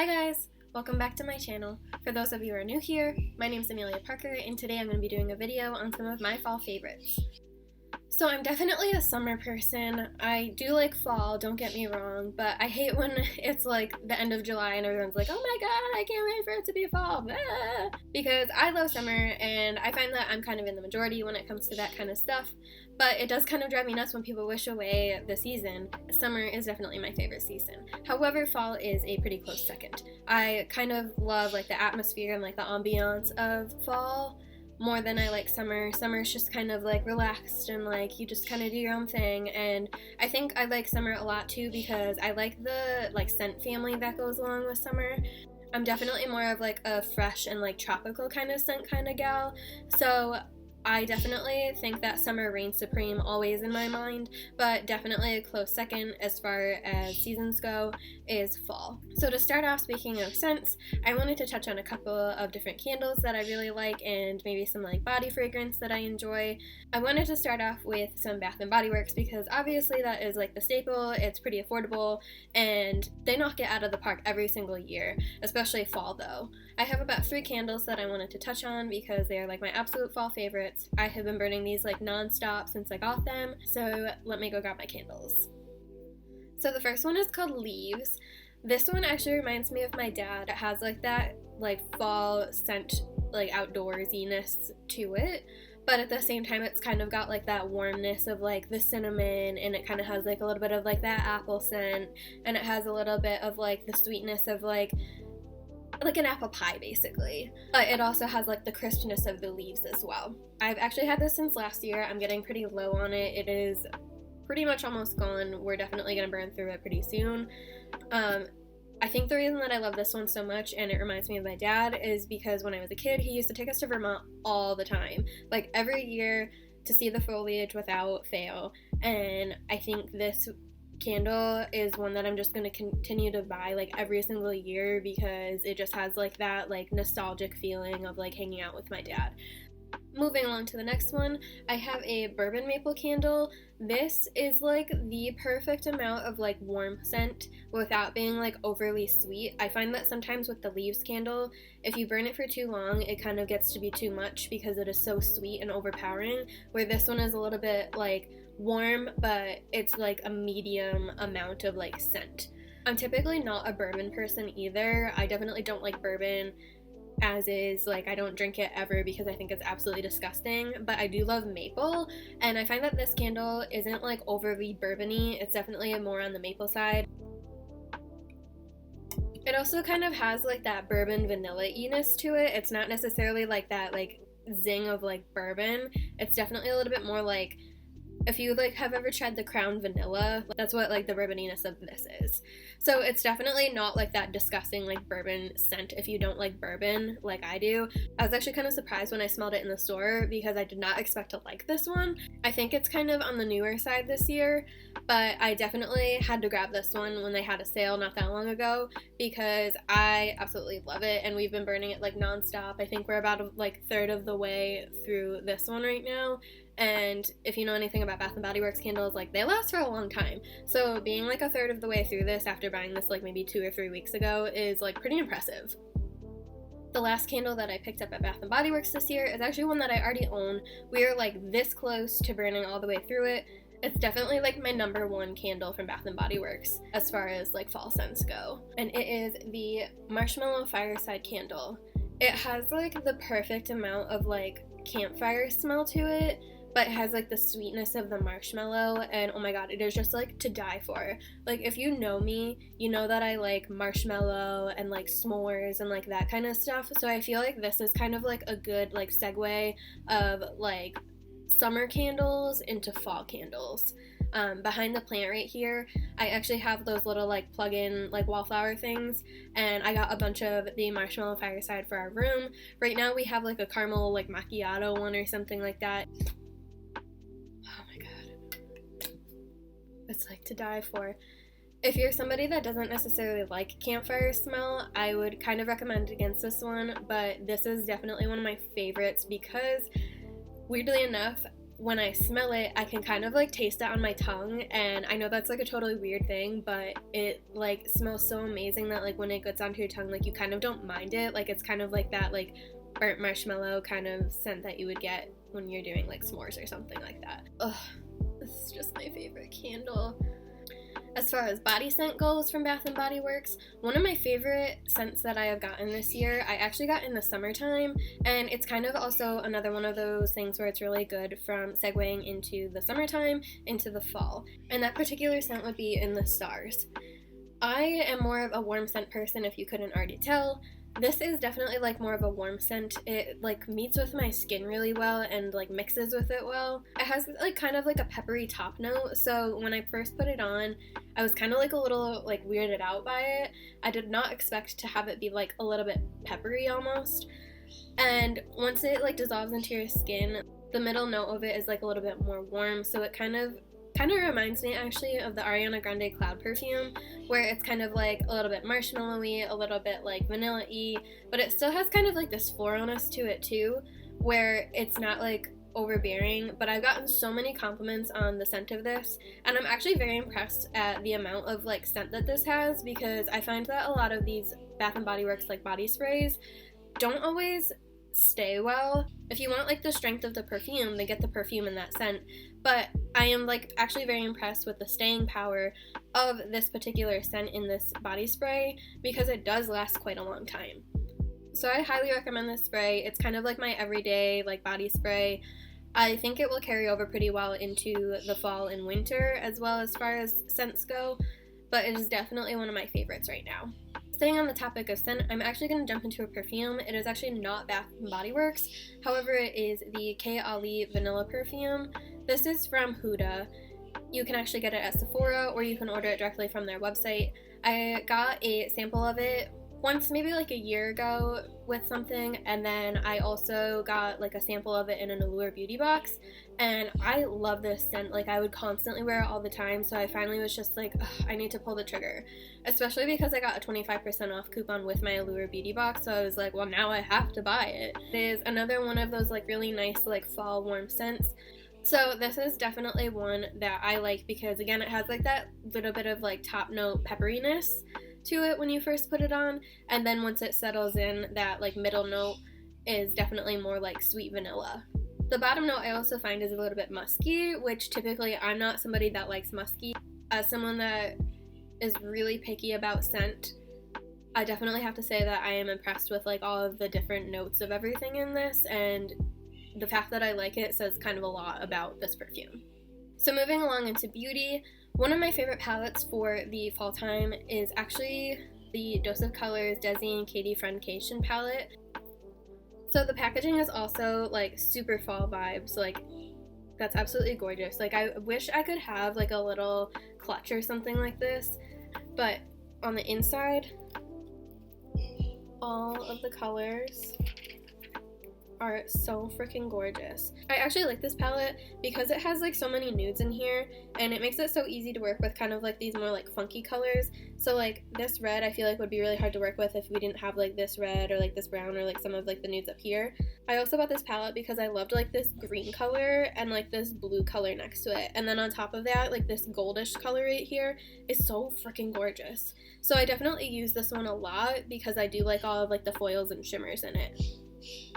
Hi guys! Welcome back to my channel. For those of you who are new here, my name is Amelia Parker and today I'm going to be doing a video on some of my fall favorites. So I'm definitely a summer person. I do like fall, don't get me wrong, but I hate when it's like the end of July and everyone's like, oh my god, I can't wait for it to be fall, because I love summer and I find that I'm kind of in the majority when it comes to that kind of stuff, but it does kind of drive me nuts when people wish away the season. Summer is definitely my favorite season. However, fall is a pretty close second. I kind of love like the atmosphere and like the ambiance of fall more than I like summer. Summer's just kind of like relaxed and like you just kind of do your own thing, and I think I like summer a lot too because I like the like scent family that goes along with summer. I'm definitely more of like a fresh and like tropical kind of scent kind of gal, so I definitely think that summer reigns supreme always in my mind, but definitely a close second as far as seasons go is fall. So to start off, speaking of scents, I wanted to touch on a couple of different candles that I really like and maybe some like body fragrance that I enjoy. I wanted to start off with some Bath & Body Works because obviously that is like the staple, it's pretty affordable, and they knock it out of the park every single year, especially fall though. I have about 3 candles that I wanted to touch on because they are like my absolute fall favorites. I have been burning these like non-stop since I got them, so let me go grab my candles. So the first one is called Leaves. This one actually reminds me of my dad. It has like that like fall scent, like outdoorsiness to it, but at the same time it's kind of got like that warmness of like the cinnamon, and it kind of has like a little bit of like that apple scent, and it has a little bit of like the sweetness of like an apple pie basically, but it also has like the crispness of the leaves as well. I've actually had this since last year. I'm getting pretty low on it. It is pretty much almost gone. We're definitely gonna burn through it pretty soon. I think the reason that I love this one so much and it reminds me of my dad is because when I was a kid he used to take us to Vermont all the time, like every year, to see the foliage without fail, and I think this candle is one that I'm just going to continue to buy like every single year because it just has like that like nostalgic feeling of like hanging out with my dad. Moving along to the next one, I have a bourbon maple candle. This is like the perfect amount of like warm scent without being like overly sweet. I find that sometimes with the Leaves candle, if you burn it for too long, it kind of gets to be too much because it is so sweet and overpowering, where this one is a little bit like warm, but it's like a medium amount of like scent. I'm typically not a bourbon person either. I definitely don't like bourbon as is, like I don't drink it ever because I think it's absolutely disgusting, but I do love maple, and I find that this candle isn't like overly bourbony. It's definitely more on the maple side. It also kind of has like that bourbon vanilla-iness to it. It's not necessarily like that like zing of like bourbon. It's definitely a little bit more like, if you like have ever tried the Crown Vanilla, that's what like the bourboniness of this is. So it's definitely not like that disgusting like bourbon scent if you don't like bourbon like I do. I was actually kind of surprised when I smelled it in the store because I did not expect to like this one. I think it's kind of on the newer side this year, but I definitely had to grab this one when they had a sale not that long ago because I absolutely love it, and we've been burning it like non-stop. I think we're about like a third of the way through this one right now. And if you know anything about Bath & Body Works candles, like they last for a long time. So being like a third of the way through this after buying this like maybe 2 or 3 weeks ago is like pretty impressive. The last candle that I picked up at Bath & Body Works this year is actually one that I already own. We are like this close to burning all the way through it. It's definitely like my number 1 candle from Bath & Body Works as far as like fall scents go. And it is the Marshmallow Fireside candle. It has like the perfect amount of like campfire smell to it, but it has like the sweetness of the marshmallow, and oh my god, it is just like to die for. Like if you know me, you know that I like marshmallow and like s'mores and like that kind of stuff, so I feel like this is kind of like a good like segue of like summer candles into fall candles. Behind the plant right here, I actually have those little like plug-in like wallflower things, and I got a bunch of the Marshmallow Fireside for our room. Right now we have like a caramel like macchiato one or something like that. It's like to die for. If you're somebody that doesn't necessarily like campfire smell, I would kind of recommend against this one, but this is definitely one of my favorites because weirdly enough, when I smell it, I can kind of like taste it on my tongue, and I know that's like a totally weird thing, but it like smells so amazing that like when it gets onto your tongue, like you kind of don't mind it. Like it's kind of like that like burnt marshmallow kind of scent that you would get when you're doing like s'mores or something like that. Ugh, this is just my favorite candle. As far as body scent goes from Bath & Body Works, one of my favorite scents that I have gotten this year, I actually got in the summertime, and it's kind of also another one of those things where it's really good from segueing into the summertime, into the fall. And that particular scent would be In the Stars. I am more of a warm scent person, if you couldn't already tell. This is definitely like more of a warm scent. It like meets with my skin really well and like mixes with it well. It has like kind of like a peppery top note, so when I first put it on, I was kind of like a little like weirded out by it. I did not expect to have it be like a little bit peppery almost. And once it like dissolves into your skin, the middle note of it is like a little bit more warm, so it kind of reminds me actually of the Ariana Grande Cloud perfume, where it's kind of like a little bit marshmallowy, a little bit like vanilla-y, but it still has kind of like this floralness to it too, where it's not like overbearing. But I've gotten so many compliments on the scent of this, and I'm actually very impressed at the amount of like scent that this has, because I find that a lot of these Bath & Body Works like body sprays don't always stay well. If you want like the strength of the perfume, then get the perfume in that scent. But I am like actually very impressed with the staying power of this particular scent in this body spray, because it does last quite a long time. So I highly recommend this spray. It's kind of like my everyday like body spray. I think it will carry over pretty well into the fall and winter as well as far as scents go, but it is definitely one of my favorites right now. Staying on the topic of scent, I'm actually going to jump into a perfume. It is actually not Bath & Body Works, however it is the Ali Vanilla Perfume. This is from Huda. You can actually get it at Sephora, or you can order it directly from their website. I got a sample of it once, maybe like a year ago with something, and then I also got like a sample of it in an Allure beauty box, and I love this scent. Like I would constantly wear it all the time, so I finally was just like, I need to pull the trigger, especially because I got a 25% off coupon with my Allure beauty box, so I was like, well, now I have to buy it. It is another one of those like really nice like fall warm scents. So this is definitely one that I like because again, it has like that little bit of like top note pepperiness to it when you first put it on, and then once it settles in, that like middle note is definitely more like sweet vanilla. The bottom note I also find is a little bit musky, which typically I'm not somebody that likes musky. As someone that is really picky about scent, I definitely have to say that I am impressed with like all of the different notes of everything in this, and the fact that I like it says kind of a lot about this perfume. So moving along into beauty, one of my favorite palettes for the fall time is actually the Dose of Colors Desi and Katy Friendcation palette. So the packaging is also like super fall vibes, like that's absolutely gorgeous. Like I wish I could have like a little clutch or something like this, but on the inside, all of the colors are so freaking gorgeous. I actually like this palette because it has like so many nudes in here, and it makes it so easy to work with kind of like these more like funky colors. So like this red I feel like would be really hard to work with if we didn't have like this red or like this brown or like some of like the nudes up here. I also bought this palette because I loved like this green color and like this blue color next to it, and then on top of that like this goldish color right here is so freaking gorgeous. So I definitely use this one a lot because I do like all of like the foils and shimmers in it.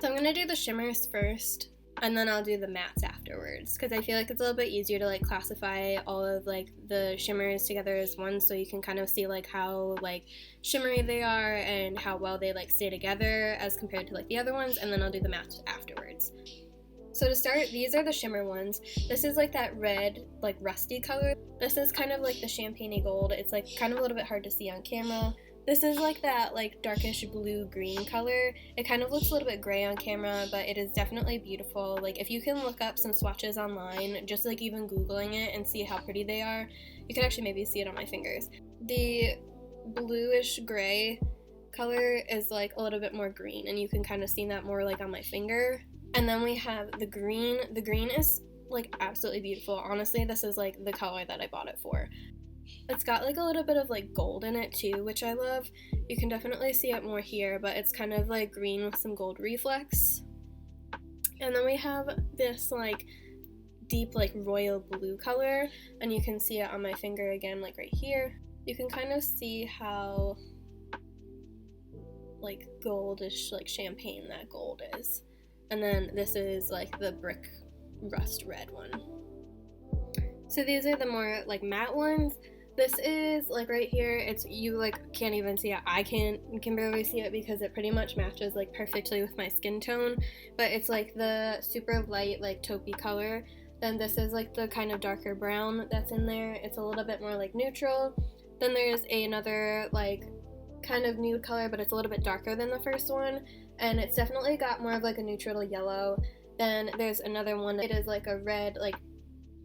So I'm going to do the shimmers first, and then I'll do the mattes afterwards, because I feel like it's a little bit easier to like classify all of like the shimmers together as one, so you can kind of see like how like shimmery they are and how well they like stay together as compared to like the other ones, and then I'll do the mattes afterwards. So to start, these are the shimmer ones. This is like that red, like rusty color. This is kind of like the champagne gold. It's like kind of a little bit hard to see on camera. This is like that like darkish blue-green color. It kind of looks a little bit gray on camera, but it is definitely beautiful. Like if you can look up some swatches online, just like even Googling it and see how pretty they are, you can actually maybe see it on my fingers. The bluish gray color is like a little bit more green, and you can kind of see that more like on my finger. And then we have the green. The green is like absolutely beautiful. Honestly, this is like the color that I bought it for. It's got like a little bit of like gold in it too, which I love. You can definitely see it more here, but it's kind of like green with some gold reflex. And then we have this like deep like royal blue color, and you can see it on my finger again, like right here. You can kind of see how like goldish, like champagne that gold is. And then this is like the brick rust red one. So these are the more like matte ones. This is like right here, it's, you like can't even see it. I can barely see it because it pretty much matches like perfectly with my skin tone, but it's like the super light like taupey color. Then this is like the kind of darker brown that's in there. It's a little bit more like neutral. Then there's another like kind of nude color, but it's a little bit darker than the first one, and it's definitely got more of like a neutral yellow. Then there's another one, it is like a red, like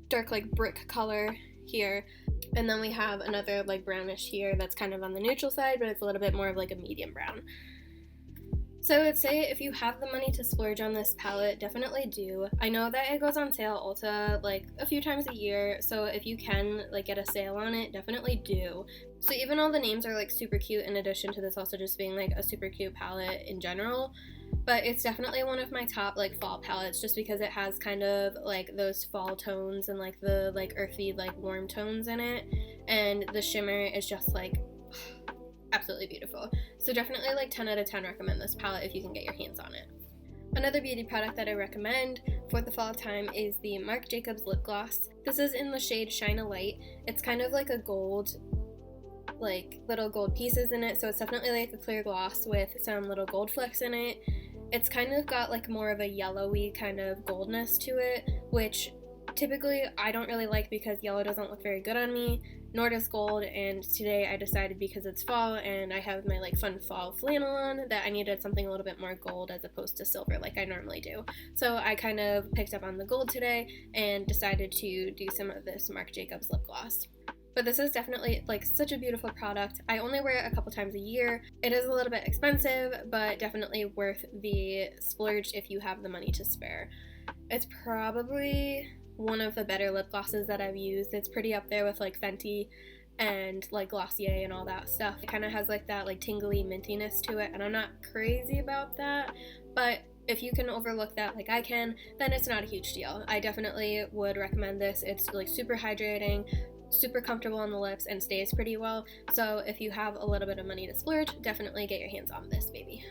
dark like brick color here. And then we have another like brownish here that's kind of on the neutral side, but it's a little bit more of like a medium brown. So I would say if you have the money to splurge on this palette, definitely do. I know that it goes on sale at Ulta like a few times a year, so if you can like get a sale on it, definitely do. So even though the names are like super cute, in addition to this also just being like a super cute palette in general, but it's definitely one of my top like fall palettes, just because it has kind of like those fall tones and like the like earthy like warm tones in it, and the shimmer is just like absolutely beautiful. So definitely like 10 out of 10 recommend this palette if you can get your hands on it. Another beauty product that I recommend for the fall time is the Marc Jacobs lip gloss. This is in the shade Shine a Light. It's kind of like a gold, like little gold pieces in it, so it's definitely like a clear gloss with some little gold flecks in it. It's kind of got like more of a yellowy kind of goldness to it, which typically I don't really like because yellow doesn't look very good on me, nor does gold, and today I decided because it's fall and I have my like fun fall flannel on that I needed something a little bit more gold as opposed to silver like I normally do. So I kind of picked up on the gold today and decided to do some of this Marc Jacobs lip gloss. But this is definitely like such a beautiful product. I only wear it a couple times a year. It is a little bit expensive, but definitely worth the splurge if you have the money to spare. It's probably one of the better lip glosses that I've used. It's pretty up there with like Fenty and like Glossier and all that stuff. It kind of has like that like tingly mintiness to it, and I'm not crazy about that, but if you can overlook that like I can, then it's not a huge deal. I definitely would recommend this. It's like super hydrating, super comfortable on the lips, and stays pretty well. So if you have a little bit of money to splurge, definitely get your hands on this baby.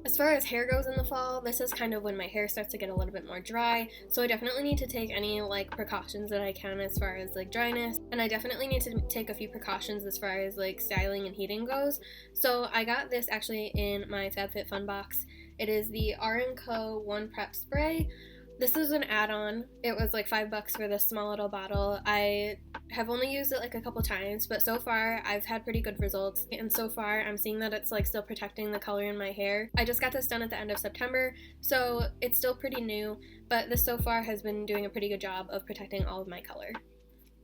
As far as hair goes in the fall, this is kind of when my hair starts to get a little bit more dry, so I definitely need to take any like precautions that I can as far as like dryness, and I definitely need to take a few precautions as far as like styling and heating goes. So I got this actually in my FabFitFun box. It is the Armco One Prep Spray. This is an add-on. It was like $5 for this small little bottle. I have only used it like a couple times, but so far I've had pretty good results, and so far I'm seeing that it's like still protecting the color in my hair. I just got this done at the end of September, so it's still pretty new, but this so far has been doing a pretty good job of protecting all of my color.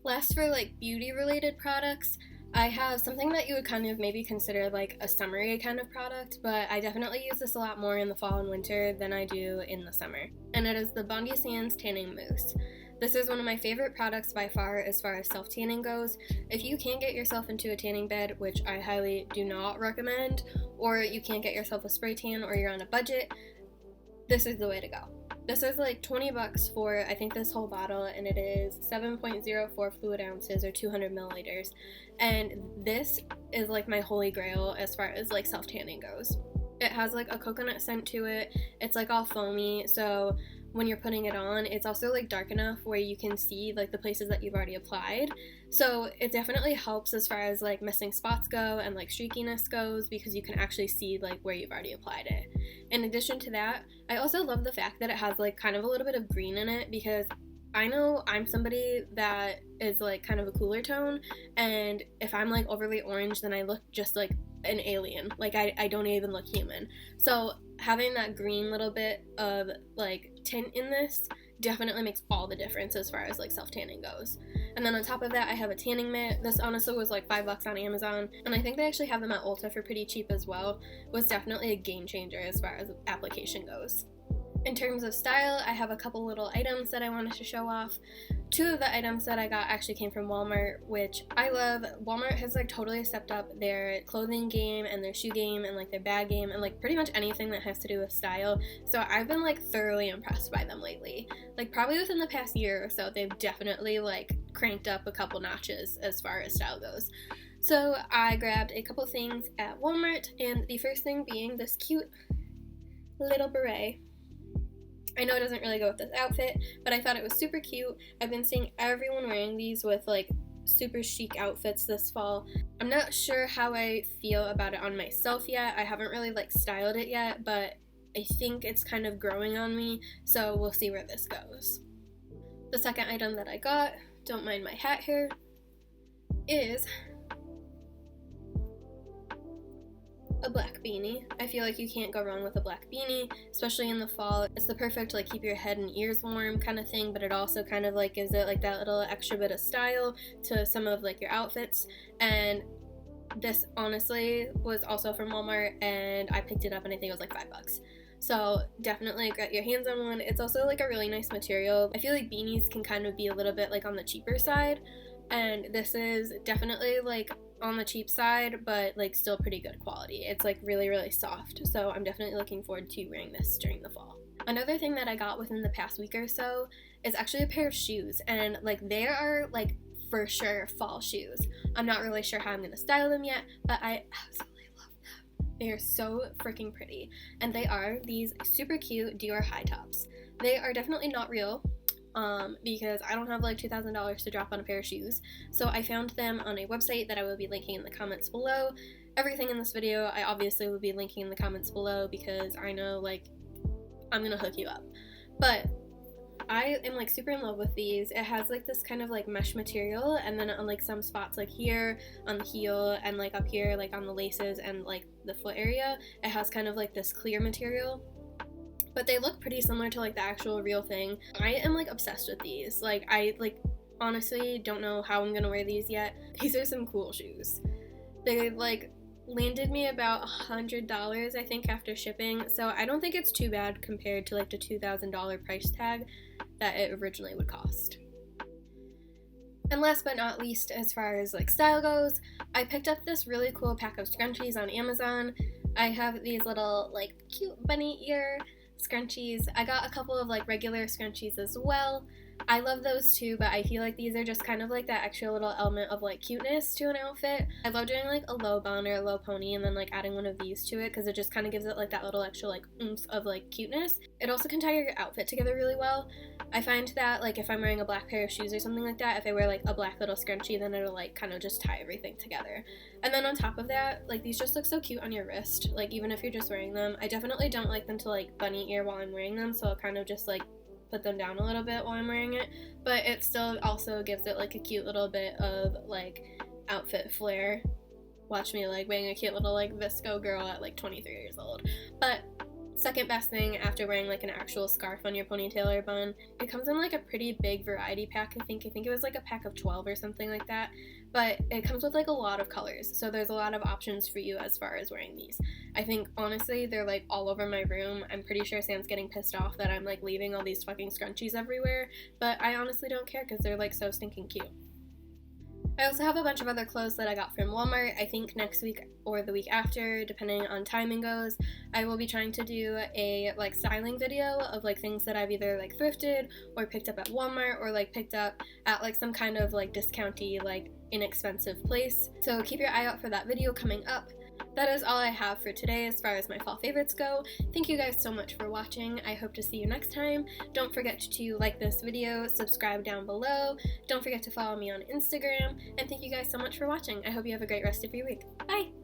Last, for like beauty related products, I have something that you would kind of maybe consider like a summery kind of product, but I definitely use this a lot more in the fall and winter than I do in the summer. And it is the Bondi Sands Tanning Mousse. This is one of my favorite products by far as self-tanning goes. If you can't get yourself into a tanning bed, which I highly do not recommend, or you can't get yourself a spray tan, or you're on a budget, this is the way to go. This is like $20 for, I think, this whole bottle, and it is 7.04 fluid ounces or 200 milliliters. And this is like my holy grail as far as like self-tanning goes. It has like a coconut scent to it. It's like all foamy, so when you're putting it on, it's also like dark enough where you can see like the places that you've already applied. So it definitely helps as far as like missing spots go and like streakiness goes, because you can actually see like where you've already applied it. In addition to that, I also love the fact that it has like kind of a little bit of green in it, because I know I'm somebody that is like kind of a cooler tone, and if I'm like overly orange, then I look just like an alien. Like I don't even look human. So having that green little bit of like tint in this definitely makes all the difference as far as like self-tanning goes. And then on top of that, I have a tanning mitt. This honestly was like $5 on Amazon, and I think they actually have them at Ulta for pretty cheap as well. It was definitely a game changer as far as application goes. In terms of style, I have a couple little items that I wanted to show off. Two of the items that I got actually came from Walmart, which I love. Walmart has like totally stepped up their clothing game and their shoe game and like their bag game and like pretty much anything that has to do with style. So I've been like thoroughly impressed by them lately. Like probably within the past year or so, they've definitely like cranked up a couple notches as far as style goes. So I grabbed a couple things at Walmart, and the first thing being this cute little beret. I know it doesn't really go with this outfit, but I thought it was super cute. I've been seeing everyone wearing these with like super chic outfits this fall. I'm not sure how I feel about it on myself yet. I haven't really like styled it yet, but I think it's kind of growing on me, so we'll see where this goes. The second item that I got, don't mind my hat here, is a black beanie. I feel like you can't go wrong with a black beanie, especially in the fall. It's the perfect like keep your head and ears warm kind of thing, but it also kind of like gives it like that little extra bit of style to some of like your outfits. And this honestly was also from Walmart, and I picked it up and I think it was like $5. So definitely get your hands on one. It's also like a really nice material. I feel like beanies can kind of be a little bit like on the cheaper side, and this is definitely like on the cheap side, but like still pretty good quality. It's like really, really soft, so I'm definitely looking forward to wearing this during the fall. Another thing that I got within the past week or so is actually a pair of shoes, and like they are like for sure fall shoes. I'm not really sure how I'm gonna style them yet, but I absolutely love them. They are so freaking pretty, and they are these super cute Dior high tops. They are definitely not real, because I don't have like $2,000 to drop on a pair of shoes. So I found them on a website that I will be linking in the comments below. Everything in this video I obviously will be linking in the comments below because I know like I'm gonna hook you up. But I am like super in love with these. It has like this kind of like mesh material, and then on like some spots like here on the heel and like up here like on the laces and like the foot area, it has kind of like this clear material. But they look pretty similar to like the actual real thing. I am like obsessed with these. Like I like honestly don't know how I'm gonna wear these yet. These are some cool shoes. They like landed me about $100 I think after shipping, so I don't think it's too bad compared to like the $2,000 price tag that it originally would cost. And last but not least, as far as like style goes, I picked up this really cool pack of scrunchies on Amazon. I have these little like cute bunny ear scrunchies. I got a couple of like regular scrunchies as well. I love those too, but I feel like these are just kind of like that extra little element of like cuteness to an outfit. I love doing like a low bun or a low pony and then like adding one of these to it because it just kind of gives it like that little extra like oomph of like cuteness. It also can tie your outfit together really well. I find that like if I'm wearing a black pair of shoes or something like that, if I wear like a black little scrunchie, then it'll like kind of just tie everything together. And then on top of that, like these just look so cute on your wrist, like even if you're just wearing them. I definitely don't like them to like bunny ear while I'm wearing them, so I'll kind of just like put them down a little bit while I'm wearing it, but it still also gives it like a cute little bit of like outfit flair. Watch me like being a cute little like visco girl at like 23 years old. But second best thing after wearing like an actual scarf on your ponytail or bun, it comes in like a pretty big variety pack. I think it was like a pack of 12 or something like that, but it comes with like a lot of colors, so there's a lot of options for you as far as wearing these. I think honestly they're like all over my room. I'm pretty sure Sam's getting pissed off that I'm like leaving all these fucking scrunchies everywhere, but I honestly don't care because they're like so stinking cute. I also have a bunch of other clothes that I got from Walmart. I think next week or the week after, depending on timing goes, I will be trying to do a like styling video of like things that I've either like thrifted or picked up at Walmart or like picked up at like some kind of like discounty like inexpensive place. So keep your eye out for that video coming up. That is all I have for today as far as my fall favorites go. Thank you guys so much for watching. I hope to see you next time. Don't forget to like this video, subscribe down below. Don't forget to follow me on Instagram. And thank you guys so much for watching. I hope you have a great rest of your week. Bye!